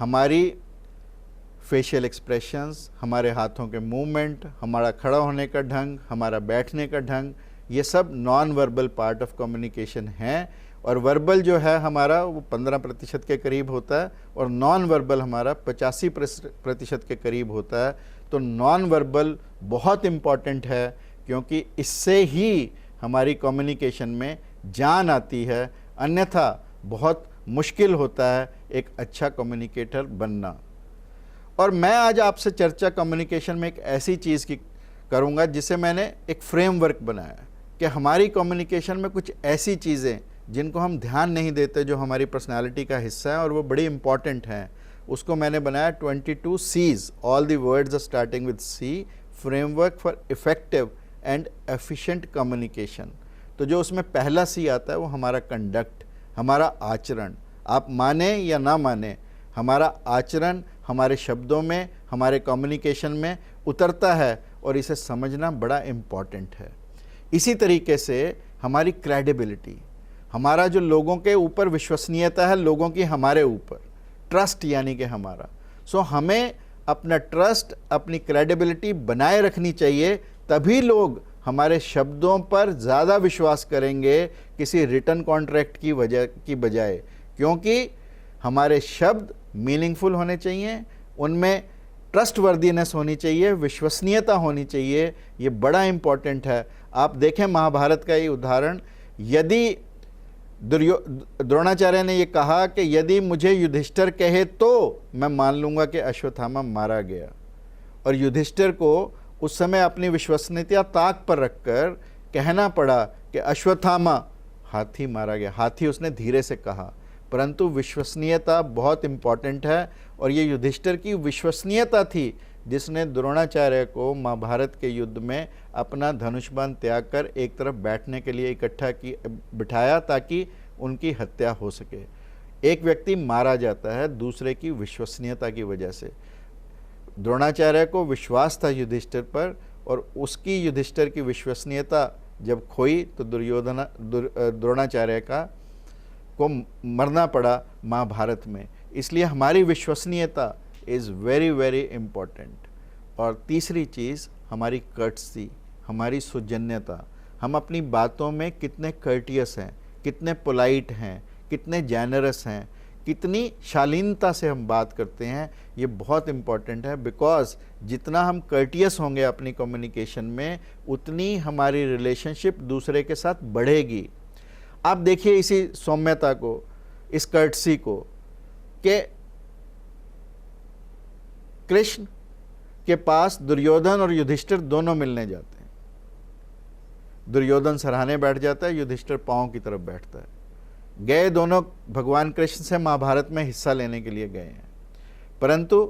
हमारी facial expressions, हमारे हाथों के मूवमेंट, हमारा खड़ा होने का ढंग, हमारा बैठने का ढंग, ये सब non verbal part of communication हैं। और वर्बल जो है हमारा वो 15% के करीब होता है और नॉन वर्बल हमारा 85% के करीब होता है। तो नॉन वर्बल बहुत इम्पॉर्टेंट है, क्योंकि इससे ही हमारी कम्युनिकेशन में जान आती है, अन्यथा बहुत मुश्किल होता है एक अच्छा कम्युनिकेटर बनना। और मैं आज आपसे चर्चा कम्युनिकेशन में एक ऐसी चीज़ की करूँगा जिसे मैंने एक फ्रेमवर्क बनाया कि हमारी कम्युनिकेशन में कुछ ऐसी चीज़ें जिनको हम ध्यान नहीं देते, जो हमारी पर्सनालिटी का हिस्सा है और वो बड़ी इंपॉर्टेंट हैं, उसको मैंने बनाया 22 C's, all the words are starting with C, framework for effective and efficient communication. तो जो उसमें पहला C आता है वो हमारा कंडक्ट, हमारा आचरण। आप माने या ना माने, हमारा आचरण हमारे शब्दों में, हमारे कम्युनिकेशन में उतरता है और इसे समझना बड़ा इम्पॉर्टेंट है। इसी तरीके से हमारी क्रेडिबिलिटी, हमारा जो लोगों के ऊपर विश्वसनीयता है, लोगों की हमारे ऊपर ट्रस्ट यानी कि हमारा, हमें अपना ट्रस्ट, अपनी क्रेडिबिलिटी बनाए रखनी चाहिए, तभी लोग हमारे शब्दों पर ज़्यादा विश्वास करेंगे किसी रिटन कॉन्ट्रैक्ट की बजाय, क्योंकि हमारे शब्द मीनिंगफुल होने चाहिए, उनमें ट्रस्टवर्दीनेस होनी चाहिए, विश्वसनीयता होनी चाहिए। ये बड़ा इम्पॉर्टेंट है। आप देखें महाभारत का ये उदाहरण, यदि द्रोणाचार्य ने ये कहा कि यदि मुझे युधिष्ठिर कहे तो मैं मान लूँगा कि अश्वत्थामा मारा गया, और युधिष्ठिर को उस समय अपनी विश्वसनीयता ताक पर रखकर कहना पड़ा कि अश्वत्थामा, हाथी मारा गया। हाथी उसने धीरे से कहा, परंतु विश्वसनीयता बहुत इम्पॉर्टेंट है, और ये युधिष्ठिर की विश्वसनीयता थी जिसने द्रोणाचार्य को महाभारत के युद्ध में अपना धनुष्बाण त्याग कर एक तरफ बैठने के लिए बिठाया ताकि उनकी हत्या हो सके। एक व्यक्ति मारा जाता है दूसरे की विश्वसनीयता की वजह से। द्रोणाचार्य को विश्वास था युधिष्ठिर पर, और उसकी युधिष्ठिर की विश्वसनीयता जब खोई तो द्रोणाचार्य को मरना पड़ा महाभारत में। इसलिए हमारी विश्वसनीयता इज़ वेरी वेरी इम्पॉर्टेंट। और तीसरी चीज़ हमारी कर्टसी, हमारी सौजन्यता। हम अपनी बातों में कितने कर्टियस हैं, कितने पोलाइट हैं, कितने जेनरस हैं, कितनी शालीनता से हम बात करते हैं, ये बहुत इम्पॉर्टेंट है। बिकॉज जितना हम कर्टियस होंगे अपनी कम्युनिकेशन में, उतनी हमारी रिलेशनशिप दूसरे के साथ बढ़ेगी। आप देखिए इसी सौम्यता को, इस कर्टसी को, कि कृष्ण के पास दुर्योधन और युधिष्ठिर दोनों मिलने जाते हैं। दुर्योधन सराहने बैठ जाता है, युधिष्ठिर पांव की तरफ बैठता है। गए दोनों भगवान कृष्ण से महाभारत में हिस्सा लेने के लिए गए हैं, परंतु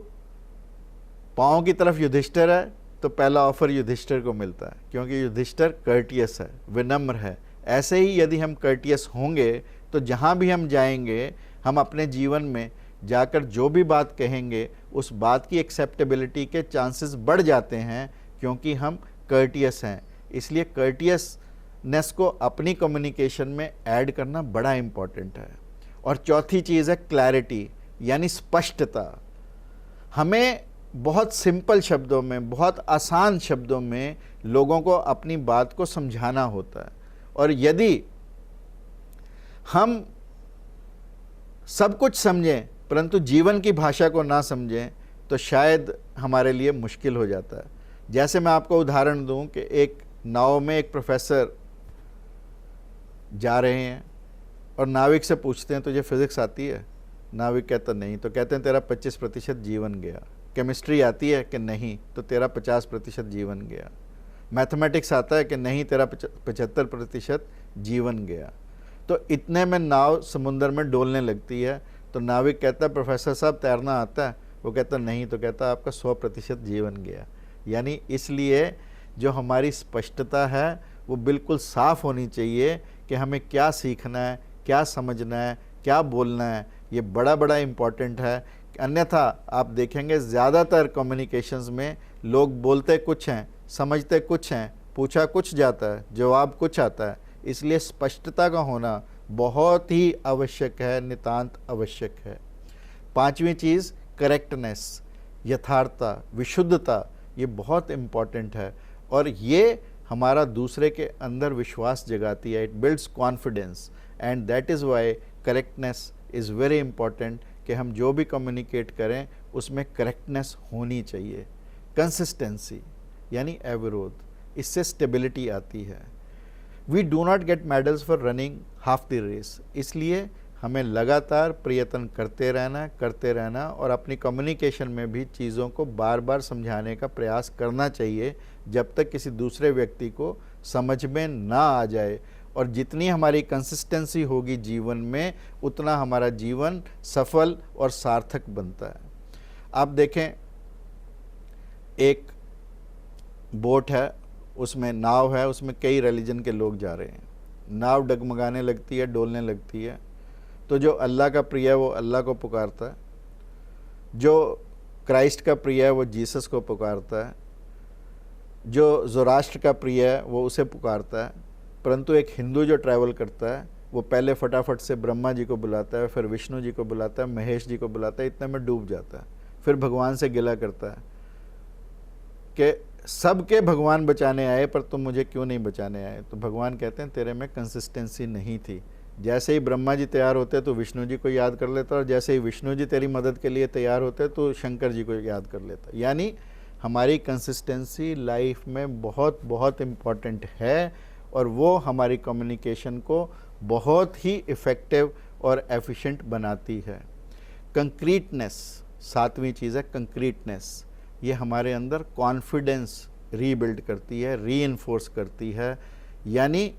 पांव की तरफ युधिष्ठिर है तो पहला ऑफर युधिष्ठिर को मिलता है, क्योंकि युधिष्ठिर कर्टियस है, विनम्र है। ऐसे ही यदि हम कर्टियस होंगे तो जहाँ भी हम जाएंगे, हम अपने जीवन में जाकर जो भी बात कहेंगे उस बात की एक्सेप्टेबिलिटी के चांसेस बढ़ जाते हैं, क्योंकि हम कर्टियस हैं। इसलिए कर्टियसनेस को अपनी कम्युनिकेशन में ऐड करना बड़ा इम्पॉर्टेंट है। और चौथी चीज़ है क्लैरिटी, यानी स्पष्टता। हमें बहुत सिंपल शब्दों में, बहुत आसान शब्दों में लोगों को अपनी बात को समझाना होता है, और यदि हम सब कुछ समझें परंतु जीवन की भाषा को ना समझें तो शायद हमारे लिए मुश्किल हो जाता है। जैसे मैं आपको उदाहरण दूं कि एक नाव में एक प्रोफेसर जा रहे हैं और नाविक से पूछते हैं तुझे फिज़िक्स आती है? नाविक कहता नहीं, तो कहते हैं तेरा 25% जीवन गया। केमिस्ट्री आती है कि नहीं, तो तेरा 50% जीवन गया। मैथमेटिक्स आता है कि नहीं, तेरा 75% जीवन गया। तो इतने में नाव समुद्र में डोलने लगती है। तो नाविक कहता है प्रोफेसर साहब तैरना आता है? वो कहता नहीं, तो कहता आपका 100% जीवन गया। यानी इसलिए जो हमारी स्पष्टता है वो बिल्कुल साफ़ होनी चाहिए कि हमें क्या सीखना है, क्या समझना है, क्या बोलना है। ये बड़ा बड़ा इम्पॉर्टेंट है। अन्यथा आप देखेंगे ज़्यादातर कम्युनिकेशंस में लोग बोलते कुछ हैं, समझते कुछ हैं, पूछा कुछ जाता है, जवाब कुछ आता है। इसलिए स्पष्टता का होना बहुत ही आवश्यक है, नितांत आवश्यक है। पांचवी चीज़ करेक्टनेस, यथार्थता, विशुद्धता, ये बहुत इम्पॉर्टेंट है और ये हमारा दूसरे के अंदर विश्वास जगाती है। It builds confidence and that is why correctness is very important कि हम जो भी कम्युनिकेट करें उसमें करेक्टनेस होनी चाहिए। कंसिस्टेंसी यानी अविरोध, इससे स्टेबिलिटी आती है। We do not get medals for running half the race, इसलिए हमें लगातार प्रयत्न करते रहना और अपनी कम्युनिकेशन में भी चीज़ों को बार बार समझाने का प्रयास करना चाहिए जब तक किसी दूसरे व्यक्ति को समझ में ना आ जाए। और जितनी हमारी कंसिस्टेंसी होगी जीवन में, उतना हमारा जीवन सफल और सार्थक बनता है। आप देखें, एक बोट है, उसमें नाव है, उसमें कई रिलीजन के लोग जा रहे हैं। नाव डगमगाने लगती है, डोलने लगती है, तो जो अल्लाह का प्रिय है वो अल्लाह को पुकारता है, जो क्राइस्ट का प्रिय है वो जीसस को पुकारता है, जो ज़ोराष्ट्र का प्रिय है वो उसे पुकारता है। परंतु एक हिंदू जो ट्रैवल करता है वो पहले फटाफट से ब्रह्मा जी को बुलाता है, फिर विष्णु जी को बुलाता है, महेश जी को बुलाता है, इतने में डूब जाता है। फिर भगवान से गिला करता है कि सबके भगवान बचाने आए पर तुम मुझे क्यों नहीं बचाने आए। तो भगवान कहते हैं तेरे में कंसिस्टेंसी नहीं थी। जैसे ही ब्रह्मा जी तैयार होते तो विष्णु जी को याद कर लेता, और जैसे ही विष्णु जी तेरी मदद के लिए तैयार होते तो शंकर जी को याद कर लेता। यानी हमारी कंसिस्टेंसी लाइफ में बहुत बहुत इम्पॉर्टेंट है और वो हमारी कम्युनिकेशन को बहुत ही इफ़ेक्टिव और एफिशिएंट बनाती है। कंक्रीटनेस, सातवीं चीज़ है कंक्रीटनेस। ये हमारे अंदर कॉन्फिडेंस रीबिल्ड करती है, रीइंफोर्स करती है। यानी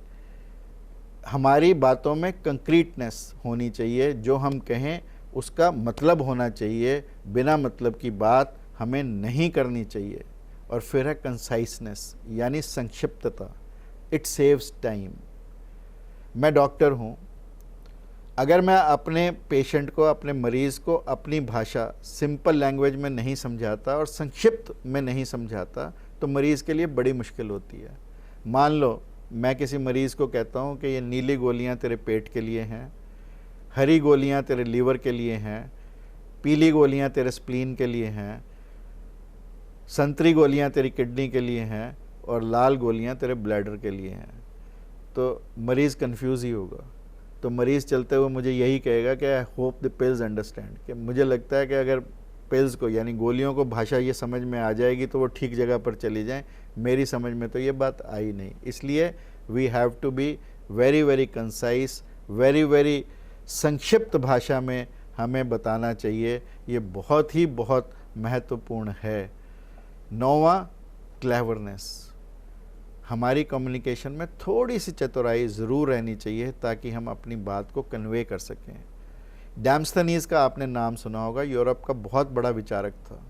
हमारी बातों में कंक्रीटनेस होनी चाहिए, जो हम कहें उसका मतलब होना चाहिए, बिना मतलब की बात हमें नहीं करनी चाहिए। और फिर है कंसाइसनेस यानी संक्षिप्तता। It saves time. मैं डॉक्टर हूँ, अगर मैं अपने पेशेंट को, अपने मरीज़ को अपनी भाषा सिंपल लैंग्वेज में नहीं समझाता और संक्षिप्त में नहीं समझाता तो मरीज़ के लिए बड़ी मुश्किल होती है। मान लो मैं किसी मरीज़ को कहता हूँ कि ये नीली गोलियाँ तेरे पेट के लिए हैं, हरी गोलियाँ तेरे लीवर के लिए हैं, पीली गोलियाँ तेरे स्प्लीन के लिए हैं, संतरी गोलियाँ तेरी किडनी के लिए हैं और लाल गोलियाँ तेरे ब्लैडर के लिए हैं, तो मरीज़ कंफ्यूज ही होगा। तो मरीज़ चलते हुए मुझे यही कहेगा कि I hope the pills understand, कि मुझे लगता है कि अगर पिल्स को यानी गोलियों को भाषा ये समझ में आ जाएगी तो वो ठीक जगह पर चली जाएं। मेरी समझ में तो ये बात आई नहीं। इसलिए we have to be very very concise, very very संक्षिप्त भाषा में हमें बताना चाहिए। ये बहुत महत्वपूर्ण है। 9वां, क्लेवरनेस। हमारी कम्युनिकेशन में थोड़ी सी चतुराई ज़रूर रहनी चाहिए ताकि हम अपनी बात को कन्वे कर सकें। डेमोस्थेनीज का आपने नाम सुना होगा, यूरोप का बहुत बड़ा विचारक था।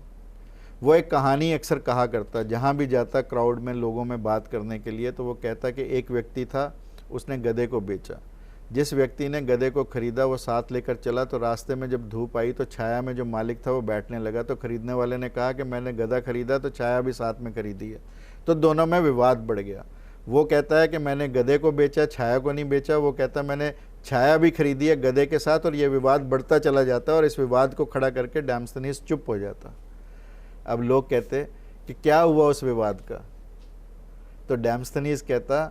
वो एक कहानी अक्सर कहा करता, जहाँ भी जाता क्राउड में लोगों में बात करने के लिए, तो वो कहता कि एक व्यक्ति था, उसने गधे को बेचा। जिस व्यक्ति ने गधे को खरीदा वो साथ लेकर चला, तो रास्ते में जब धूप आई तो छाया में जो मालिक था वो बैठने लगा। तो खरीदने वाले ने कहा कि मैंने गधा खरीदा तो छाया भी साथ में खरीदी है। तो दोनों में विवाद बढ़ गया। वो कहता है कि मैंने गधे को बेचा, छाया को नहीं बेचा। वो कहता है मैंने छाया भी खरीदी है गधे के साथ, और ये विवाद बढ़ता चला जाता है और इस विवाद को खड़ा करके डेमोस्थेनीज चुप हो जाता। अब लोग कहते कि क्या हुआ उस विवाद का, तो डेमोस्थेनीज कहता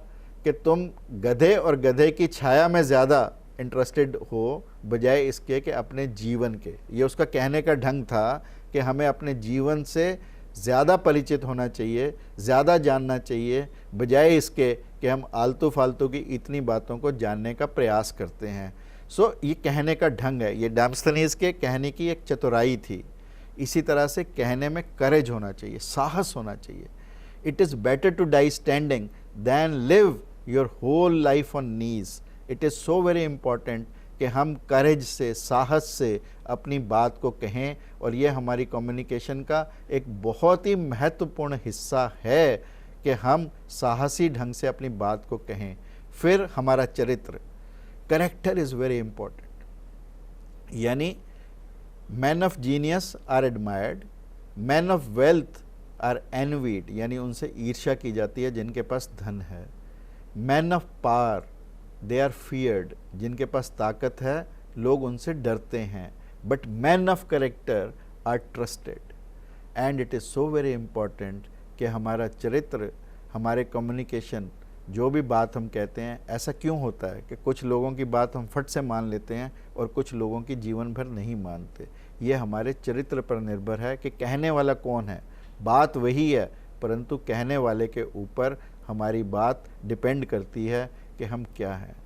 कि तुम गधे और गधे की छाया में ज़्यादा इंटरेस्टेड हो बजाय इसके कि अपने जीवन के। ये उसका कहने का ढंग था कि हमें अपने जीवन से ज़्यादा परिचित होना चाहिए, ज़्यादा जानना चाहिए, बजाय इसके कि हम आलतू फालतू की इतनी बातों को जानने का प्रयास करते हैं। सो ये कहने का ढंग है, ये डेमोस्थेनीज के कहने की एक चतुराई थी। इसी तरह से कहने में करेज होना चाहिए, साहस होना चाहिए। It is better to die standing than live your whole life on knees. It is so very important कि हम करेज से, साहस से अपनी बात को कहें, और ये हमारी कम्युनिकेशन का एक बहुत ही महत्वपूर्ण हिस्सा है कि हम साहसी ढंग से अपनी बात को कहें। फिर हमारा चरित्र, कैरेक्टर इज़ वेरी इम्पॉर्टेंट। यानी man of genius are admired, man of wealth are envied, यानी उनसे ईर्ष्या की जाती है जिनके पास धन है। Man of power they are feared, जिनके पास ताकत है लोग उनसे डरते हैं। But man of character are trusted. And it is so very important कि हमारा चरित्र, हमारे कम्युनिकेशन, जो भी बात हम कहते हैं, ऐसा क्यों होता है कि कुछ लोगों की बात हम फट से मान लेते हैं और कुछ लोगों की जीवन भर नहीं मानते। ये हमारे चरित्र पर निर्भर है कि कहने वाला कौन है। बात वही है, परंतु कहने वाले के ऊपर हमारी बात डिपेंड करती है कि हम क्या हैं।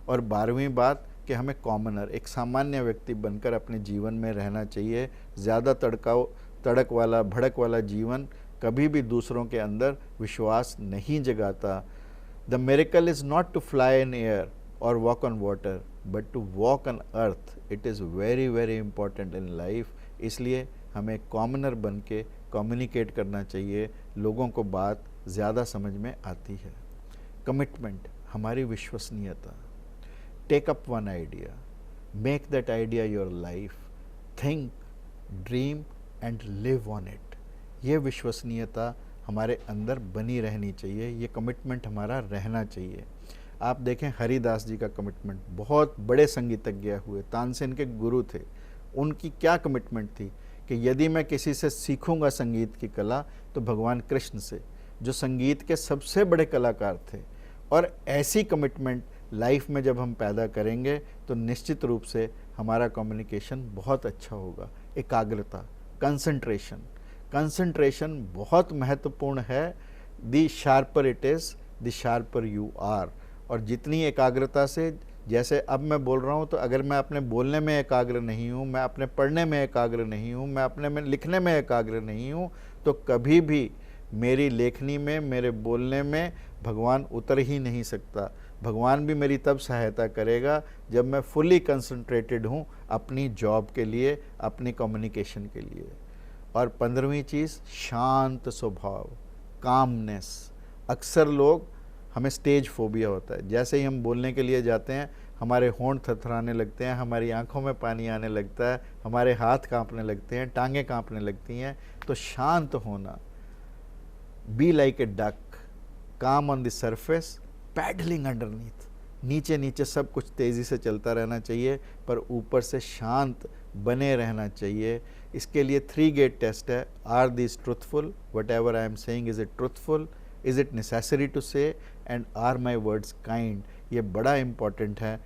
और 12वीं बात कि हमें कॉमनर, एक सामान्य व्यक्ति बनकर अपने जीवन में रहना चाहिए। ज़्यादा तड़क वाला, भड़क वाला जीवन कभी भी दूसरों के अंदर विश्वास नहीं जगाता। The miracle is not to fly in air और walk on water, but to walk on earth. It is very very important in life. इसलिए हमें कॉमनर बन के कम्युनिकेट करना चाहिए, लोगों को बात ज़्यादा समझ में आती है। कमिटमेंट, हमारी विश्वसनीयता। Take up one idea, make that idea your life, think, dream and live on it. ये विश्वसनीयता हमारे अंदर बनी रहनी चाहिए, ये कमिटमेंट हमारा रहना चाहिए। आप देखें हरिदास जी का कमिटमेंट, बहुत बड़े संगीतज्ञ हुए, तानसेन के गुरु थे। उनकी क्या कमिटमेंट थी कि यदि मैं किसी से सीखूंगा संगीत की कला तो भगवान कृष्ण से, जो संगीत के सबसे बड़े कलाकार थे। और ऐसी कमिटमेंट लाइफ में जब हम पैदा करेंगे तो निश्चित रूप से हमारा कम्युनिकेशन बहुत अच्छा होगा। एकाग्रता, कंसंट्रेशन बहुत महत्वपूर्ण है। The sharper it is, the sharper you are. और जितनी एकाग्रता से, जैसे अब मैं बोल रहा हूँ, तो अगर मैं अपने बोलने में एकाग्र नहीं हूँ, मैं अपने पढ़ने में एकाग्र नहीं हूँ, मैं अपने में लिखने में एकाग्र नहीं हूँ, तो कभी भी मेरी लेखनी में, मेरे बोलने में भगवान उतर ही नहीं सकता। भगवान भी मेरी तब सहायता करेगा जब मैं फुली कंसंट्रेटेड हूँ अपनी जॉब के लिए, अपनी कम्युनिकेशन के लिए। और 15वीं चीज़, शांत स्वभाव, कामनेस। अक्सर लोग, हमें स्टेज फोबिया होता है। जैसे ही हम बोलने के लिए जाते हैं हमारे होंठ थरथराने लगते हैं, हमारी आंखों में पानी आने लगता है, हमारे हाथ कांपने लगते हैं, टांगें कांपने लगती हैं। तो शांत होना, be like a duck, calm on the surface, paddling underneath. नीचे नीचे सब कुछ तेज़ी से चलता रहना चाहिए, पर ऊपर से शांत बने रहना चाहिए। इसके लिए 3 गेट टेस्ट है। Are this truthful, whatever I am saying, is it truthful, is it necessary to say, and are my words kind. ये बड़ा इम्पॉर्टेंट है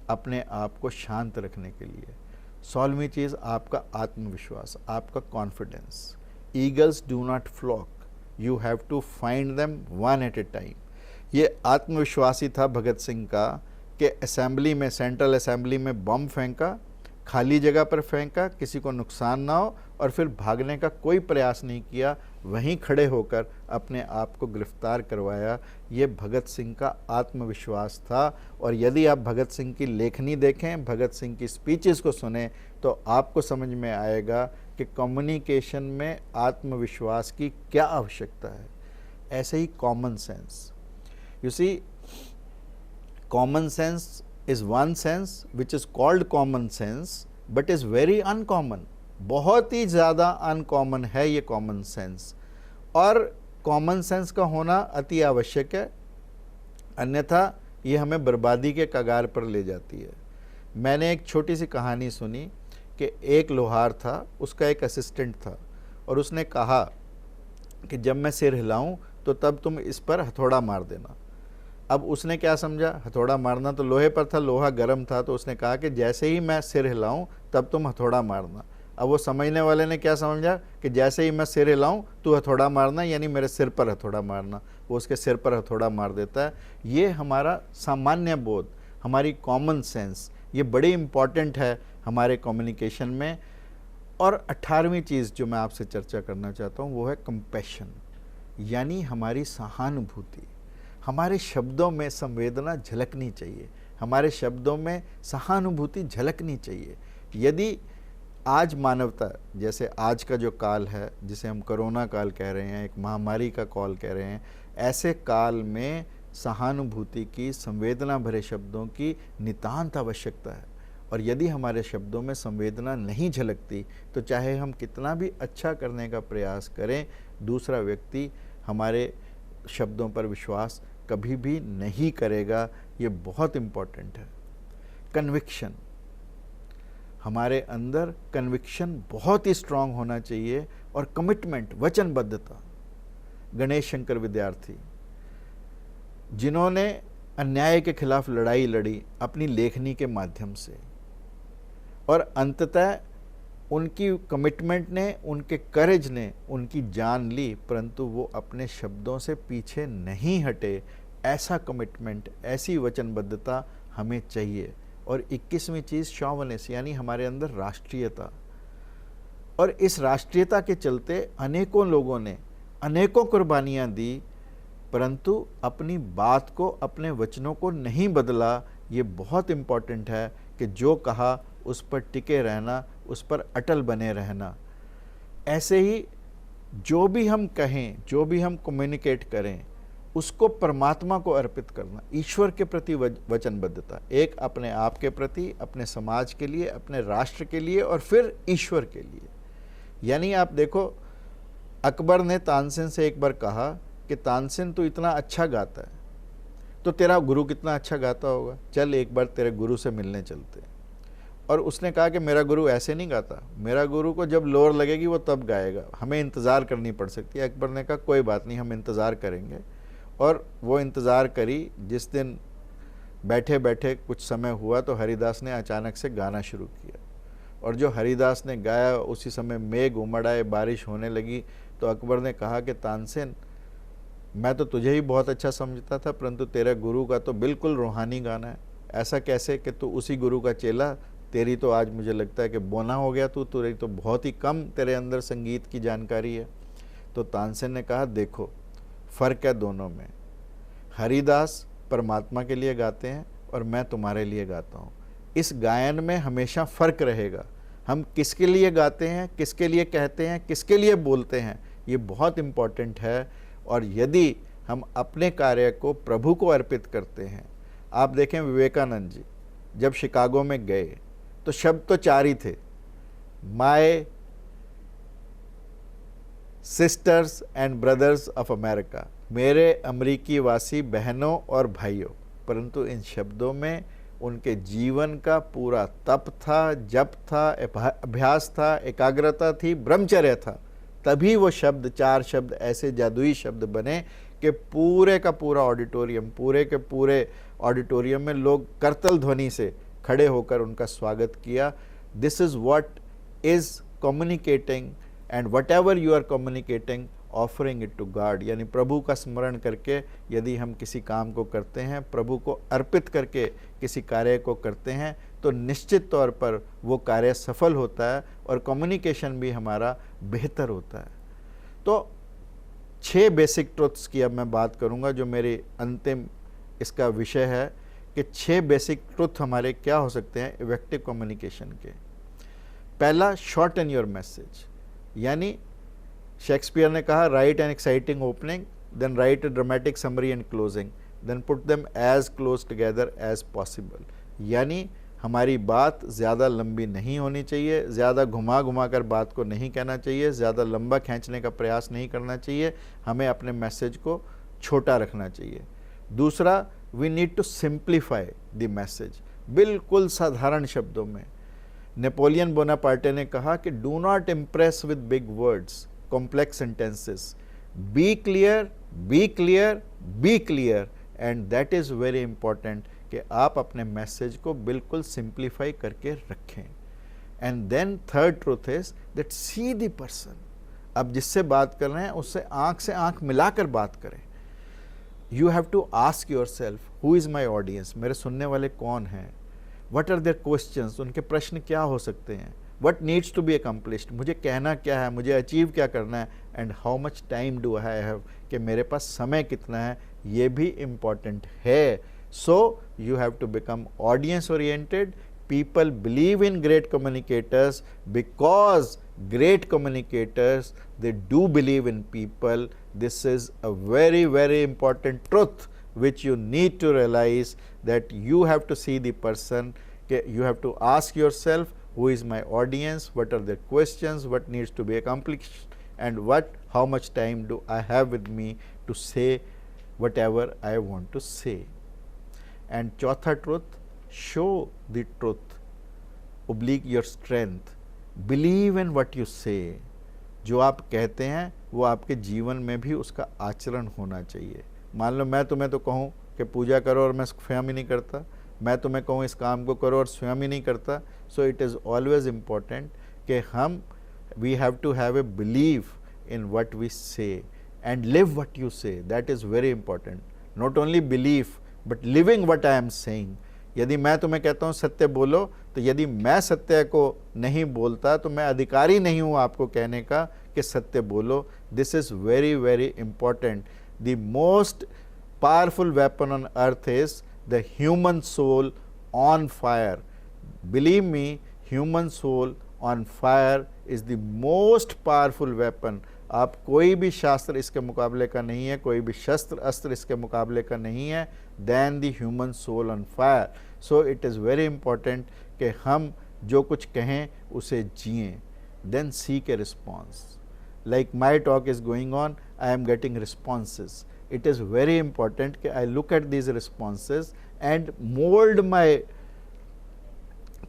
अपने आप को शांत रखने के लिए। 16वीं चीज़, आपका आत्मविश्वास, आपका confidence. Eagles do not flock, you have to find them one at a time. ये आत्मविश्वासी था भगत सिंह का कि असेंबली में, सेंट्रल असेंबली में बम फेंका, खाली जगह पर फेंका, किसी को नुकसान ना हो, और फिर भागने का कोई प्रयास नहीं किया, वहीं खड़े होकर अपने आप को गिरफ्तार करवाया। ये भगत सिंह का आत्मविश्वास था। और यदि आप भगत सिंह की लेखनी देखें, भगत सिंह की स्पीचेस को सुने, तो आपको समझ में आएगा कि कम्युनिकेशन में आत्मविश्वास की क्या आवश्यकता है। ऐसे ही common sense. You see, common sense is one sense which is called common sense, but is very uncommon. बहुत ही ज़्यादा अनकॉमन है ये कॉमन सेंस, और कॉमन सेंस का होना अति आवश्यक है, अन्यथा ये हमें बर्बादी के कगार पर ले जाती है। मैंने एक छोटी सी कहानी सुनी कि एक लोहार था, उसका एक असिस्टेंट था, और उसने कहा कि जब मैं सिर हिलाऊं तो तब तुम इस पर हथौड़ा मार देना। अब उसने क्या समझा, हथौड़ा मारना तो लोहे पर था, लोहा गर्म था, तो उसने कहा कि जैसे ही मैं सिर हिलाऊं तब तुम हथौड़ा मारना। अब वो समझने वाले ने क्या समझा कि जैसे ही मैं सिर हिलाऊं तू हथौड़ा मारना, यानी मेरे सिर पर हथौड़ा मारना। वो उसके सिर पर हथौड़ा मार देता है। ये हमारा सामान्य बोध, हमारी कॉमन सेंस, ये बड़ी इम्पॉर्टेंट है हमारे कम्युनिकेशन में। और 18वीं चीज़ जो मैं आपसे चर्चा करना चाहता हूँ वो है कंपैशन, यानी हमारी सहानुभूति। हमारे शब्दों में संवेदना झलकनी चाहिए, हमारे शब्दों में सहानुभूति झलकनी चाहिए। यदि आज मानवता, जैसे आज का जो काल है, जिसे हम कोरोना काल कह रहे हैं, एक महामारी का काल कह रहे हैं, ऐसे काल में सहानुभूति की, संवेदना भरे शब्दों की नितांत आवश्यकता है। और यदि हमारे शब्दों में संवेदना नहीं झलकती तो चाहे हम कितना भी अच्छा करने का प्रयास करें, दूसरा व्यक्ति हमारे शब्दों पर विश्वास कभी भी नहीं करेगा। ये बहुत इम्पोर्टेंट है। कन्विक्शन, हमारे अंदर कन्विक्शन बहुत ही स्ट्रांग होना चाहिए और कमिटमेंट, वचनबद्धता। गणेश शंकर विद्यार्थी जिन्होंने अन्याय के खिलाफ लड़ाई लड़ी अपनी लेखनी के माध्यम से, और अंततः उनकी कमिटमेंट ने, उनके करेज ने उनकी जान ली, परंतु वो अपने शब्दों से पीछे नहीं हटे। ऐसा कमिटमेंट, ऐसी वचनबद्धता हमें चाहिए। और 21वीं चीज़ शॉवनिस, यानी हमारे अंदर राष्ट्रीयता। और इस राष्ट्रीयता के चलते अनेकों लोगों ने अनेकों कुर्बानियाँ दी, परंतु अपनी बात को, अपने वचनों को नहीं बदला। ये बहुत इम्पॉर्टेंट है कि जो कहा उस पर टिके रहना, उस पर अटल बने रहना। ऐसे ही जो भी हम कहें, जो भी हम कम्युनिकेट करें, उसको परमात्मा को अर्पित करना, ईश्वर के प्रति वचनबद्धता। एक अपने आप के प्रति, अपने समाज के लिए, अपने राष्ट्र के लिए, और फिर ईश्वर के लिए। यानी आप देखो, अकबर ने तानसेन से एक बार कहा कि तानसेन तू इतना अच्छा गाता है, तो तेरा गुरु कितना अच्छा गाता होगा, चल एक बार तेरे गुरु से मिलने चलते। और उसने कहा कि मेरा गुरु ऐसे नहीं गाता, मेरा गुरु को जब लोर लगेगी वो तब गाएगा, हमें इंतज़ार करनी पड़ सकती है। अकबर ने कहा कोई बात नहीं, हम इंतज़ार करेंगे। और वो इंतज़ार करी। जिस दिन बैठे बैठे कुछ समय हुआ तो हरिदास ने अचानक से गाना शुरू किया, और जो हरिदास ने गाया उसी समय मेघ उमड़ आए, बारिश होने लगी। तो अकबर ने कहा कि तानसेन, मैं तो तुझे ही बहुत अच्छा समझता था, परंतु तेरे गुरु का तो बिल्कुल रूहानी गाना है। ऐसा कैसे कि तू उसी गुरु का चेला, तेरी तो आज मुझे लगता है कि बोना हो गया तू, तेरी तो बहुत ही कम तेरे अंदर संगीत की जानकारी है। तो तानसेन ने कहा देखो, फ़र्क है दोनों में। हरिदास परमात्मा के लिए गाते हैं और मैं तुम्हारे लिए गाता हूँ। इस गायन में हमेशा फ़र्क रहेगा। हम किसके लिए गाते हैं, किसके लिए कहते हैं, किसके लिए बोलते हैं, ये बहुत इम्पॉर्टेंट है। और यदि हम अपने कार्य को प्रभु को अर्पित करते हैं, आप देखें विवेकानंद जी जब शिकागो में गए तो शब्द तो 4 ही थे, my sister's and brothers of America, मेरे अमरीकी वासी बहनों और भाइयों। परंतु इन शब्दों में उनके जीवन का पूरा तप था, जप था, अभ्यास था, एकाग्रता थी, ब्रह्मचर्य था। तभी वो शब्द, 4 शब्द ऐसे जादुई शब्द बने कि पूरे का पूरा ऑडिटोरियम, पूरे के पूरे ऑडिटोरियम में लोग करतल ध्वनि से खड़े होकर उनका स्वागत किया। This is what is communicating, and whatever you are communicating, offering it to God. यानी प्रभु का स्मरण करके यदि हम किसी काम को करते हैं, प्रभु को अर्पित करके किसी कार्य को करते हैं, तो निश्चित तौर पर वो कार्य सफल होता है और कम्युनिकेशन भी हमारा बेहतर होता है। तो 6 बेसिक ट्रुथ्स की अब मैं बात करूंगा, जो मेरी अंतिम इसका विषय है कि 6 बेसिक ट्रुथ हमारे क्या हो सकते हैं इफेक्टिव कम्युनिकेशन के। पहला, शॉर्टन योर मैसेज। यानी शेक्सपियर ने कहा, write an exciting opening, then write a dramatic summary and closing, then put them as close together as possible. यानी हमारी बात ज़्यादा लंबी नहीं होनी चाहिए, ज़्यादा घुमा घुमा कर बात को नहीं कहना चाहिए, ज़्यादा लंबा खींचने का प्रयास नहीं करना चाहिए, हमें अपने मैसेज को छोटा रखना चाहिए। दूसरा, we need to simplify the message, बिल्कुल साधारण शब्दों में। नेपोलियन बोनापार्टे ने कहा कि do not impress with big words, complex sentences, be clear, be clear, be clear, and that is very important कि आप अपने मैसेज को बिल्कुल सिंप्लीफाई करके रखें। And then third truth is that see the person, अब जिससे बात कर रहे हैं उससे आंख मिलाकर बात करें। You have to ask yourself, who is my audience, मेरे सुनने वाले कौन हैं, वट आर देयर क्वेश्चंस, उनके प्रश्न क्या हो सकते हैं, what needs to be accomplished, मुझे कहना क्या है, मुझे अचीव क्या करना है, and how much time do I have, कि मेरे पास समय कितना है, ये भी इम्पॉर्टेंट है। So you have to become audience oriented. People believe in great communicators because great communicators, they do believe in people. This is a very, very important truth which you need to realize, that you have to see the person. You have to ask yourself, who is my audience, what are their questions, what needs to be accomplished, and how much time do I have with me to say whatever I want to say. And चौथा truth, show the truth oblique your strength. Believe in what you say. जो आप कहते हैं वो आपके जीवन में भी उसका आचरण होना चाहिए. मान लो मैं तुम्हें तो कहूँ कि पूजा करो और मैं स्वयं ही नहीं करता, मैं तुम्हें कहूँ इस काम को करो और स्वयं ही नहीं करता. So it is always important कि हम we have to have a believe in what we say and live what you say. That is very important. Not only believe but living what I am saying. यदि मैं तुम्हें कहता हूँ सत्य बोलो, तो यदि मैं सत्य को नहीं बोलता तो मैं अधिकारी नहीं हूँ आपको कहने का कि सत्य बोलो. This is very very important. The most powerful weapon on earth is the human soul on fire. Believe me, human soul on fire is the most powerful weapon. आप कोई भी शास्त्र इसके मुकाबले का नहीं है, कोई भी शस्त्र अस्त्र इसके मुकाबले का नहीं है than the human soul on fire. So it is very important कि हम जो कुछ कहें उसे जिएं. Then seek a response. Like my talk is going on, I am getting responses. It is very important कि I look at these responses and mold my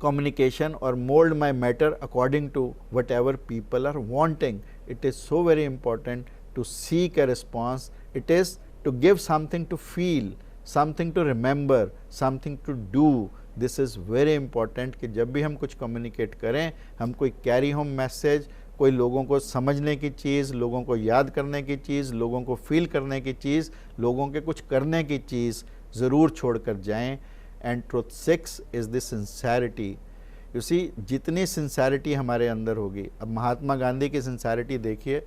communication or mold my matter according to whatever people are wanting. It is so very important to seek a response. It is to give something to feel, something to remember, something to do. This is very important कि जब भी हम कुछ communicate करें, हम कोई carry home message, कोई लोगों को समझने की चीज़, लोगों को याद करने की चीज़, लोगों को फील करने की चीज़, लोगों के कुछ करने की चीज़ ज़रूर छोड़ कर जाएँ. And truth 6 is the sincerity. You see, जितनी सिंसैरिटी हमारे अंदर होगी. अब महात्मा गांधी की सिंसैरिटी देखिए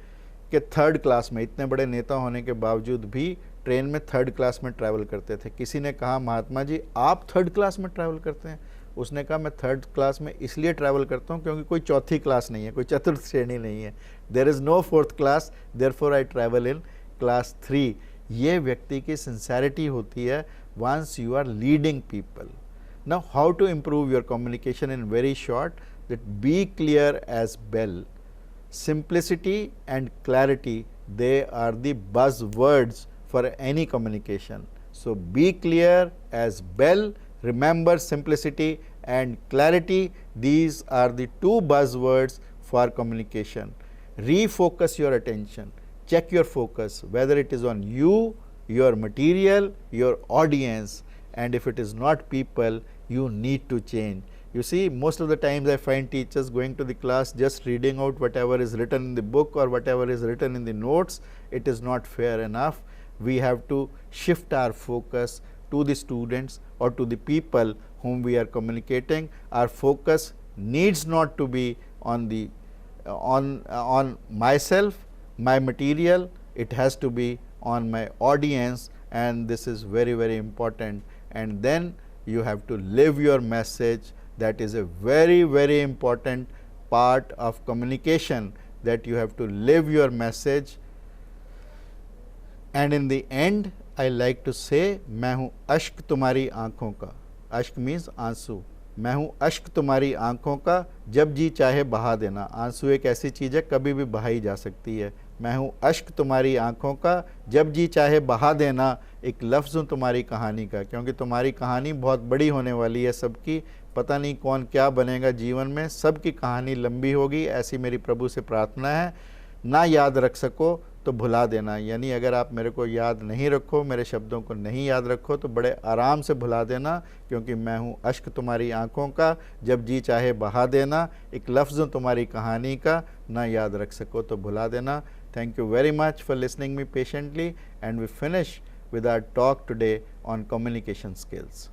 कि थर्ड क्लास में, इतने बड़े नेता होने के बावजूद भी ट्रेन में थर्ड क्लास में ट्रैवल करते थे. किसी ने कहा महात्मा जी आप थर्ड क्लास में ट्रैवल करते हैं? उसने कहा मैं थर्ड क्लास में इसलिए ट्रैवल करता हूँ क्योंकि कोई चौथी क्लास नहीं है, कोई चतुर्थ श्रेणी नहीं है. There is no fourth class, therefore I travel in class 3. ये व्यक्ति की सिंसैरिटी होती है once you are leading people. Now how to improve your communication in very short, that be clear as well. Simplicity and clarity, they are the buzzwords for any communication. So be clear as bell. Remember simplicity and clarity. These are the two buzzwords for communication. Refocus your attention. Check your focus, whether it is on you, your material, your audience, and if it is not people, you need to change. You see, most of the times I find teachers going to the class just reading out whatever is written in the book or whatever is written in the notes. It is not fair enough. We have to shift our focus to the students or to the people whom we are communicating. Our focus needs not to be on the on myself, my material. It has to be on my audience, and this is very very important. And then you have to live your message. That is a very very important part of communication, that you have to live your message. And in the end I like to say, मैं हूँ अश्क तुम्हारी आँखों का. अश्क means आंसू. मैं हूँ अश्क तुम्हारी आँखों का, जब जी चाहे बहा देना. आंसू एक ऐसी चीज़ है कभी भी बहाई जा सकती है. मैं हूँ अश्क तुम्हारी आँखों का, जब जी चाहे बहा देना. एक लफ्ज़ हूँ तुम्हारी कहानी का, क्योंकि तुम्हारी कहानी बहुत बड़ी होने वाली है सबकी. पता नहीं कौन क्या बनेगा जीवन में, सबकी कहानी लंबी होगी. ऐसी मेरी प्रभु से प्रार्थना है. ना याद रख सको तो भुला देना. यानी अगर आप मेरे को याद नहीं रखो, मेरे शब्दों को नहीं याद रखो, तो बड़े आराम से भुला देना, क्योंकि मैं हूँ अश्क तुम्हारी आँखों का, जब जी चाहे बहा देना. एक लफ्ज़ तुम्हारी कहानी का, ना याद रख सको तो भुला देना. Thank you very much for listening me patiently, and we finish with our talk today on communication skills.